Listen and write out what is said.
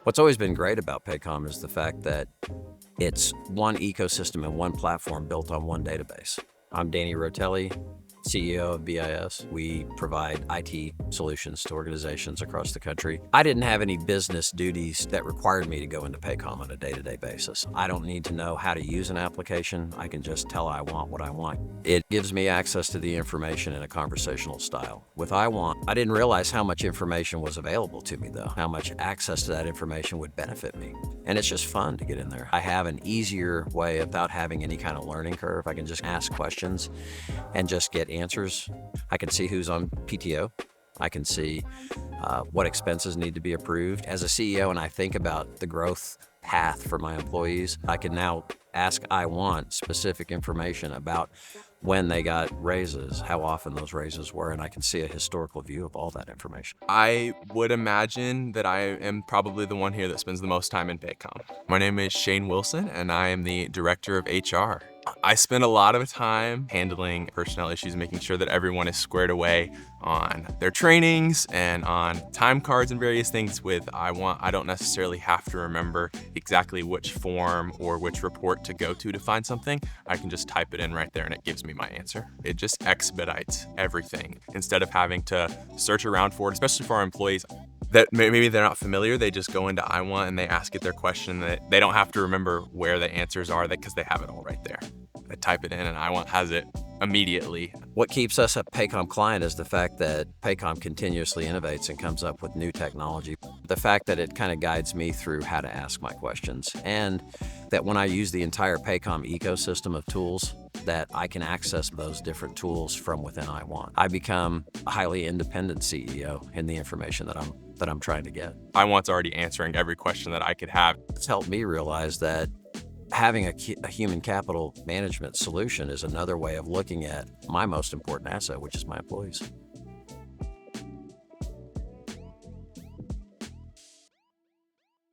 What's always been great about Paycom is the fact that it's one ecosystem and one platform built on one database. I'm Danny Rotelli, CEO of BIS. We provide IT solutions to organizations across the country. I didn't have any business duties that required me to go into Paycom on a day-to-day basis. I don't need to know how to use an application. I can just tell IWant what I want. It gives me access to the information in a conversational style. With IWant, I didn't realize how much information was available to me though, how much access to that information would benefit me. And it's just fun to get in there. I have an easier way without having any kind of learning curve. I can just ask questions and just get answers. I can see who's on PTO. I can see what expenses need to be approved. As a CEO, and I think about the growth path for my employees, I can now ask IWant specific information about when they got raises, how often those raises were, and I can see a historical view of all that information. I would imagine that I am probably the one here that spends the most time in Paycom. My name is Shane Wilson, and I am the Director of HR. I spend a lot of time handling personnel issues, making sure that everyone is squared away on their trainings and on time cards and various things. With IWant, I don't necessarily have to remember exactly which form or which report to go to find something. I can just type it in right there and it gives me my answer. It just expedites everything instead of having to search around for it, especially for our employees that maybe they're not familiar. They just go into IWant and they ask it their question. That they don't have to remember where the answers are because they have it all right there. They type it in and IWant has it immediately. What keeps us a Paycom client is the fact that Paycom continuously innovates and comes up with new technology. The fact that it kind of guides me through how to ask my questions, and that when I use the entire Paycom ecosystem of tools, that I can access those different tools from within IWant. I become a highly independent CEO in the information that I'm trying to get. IWant's already answering every question that I could have. It's helped me realize that having a human capital management solution is another way of looking at my most important asset, which is my employees.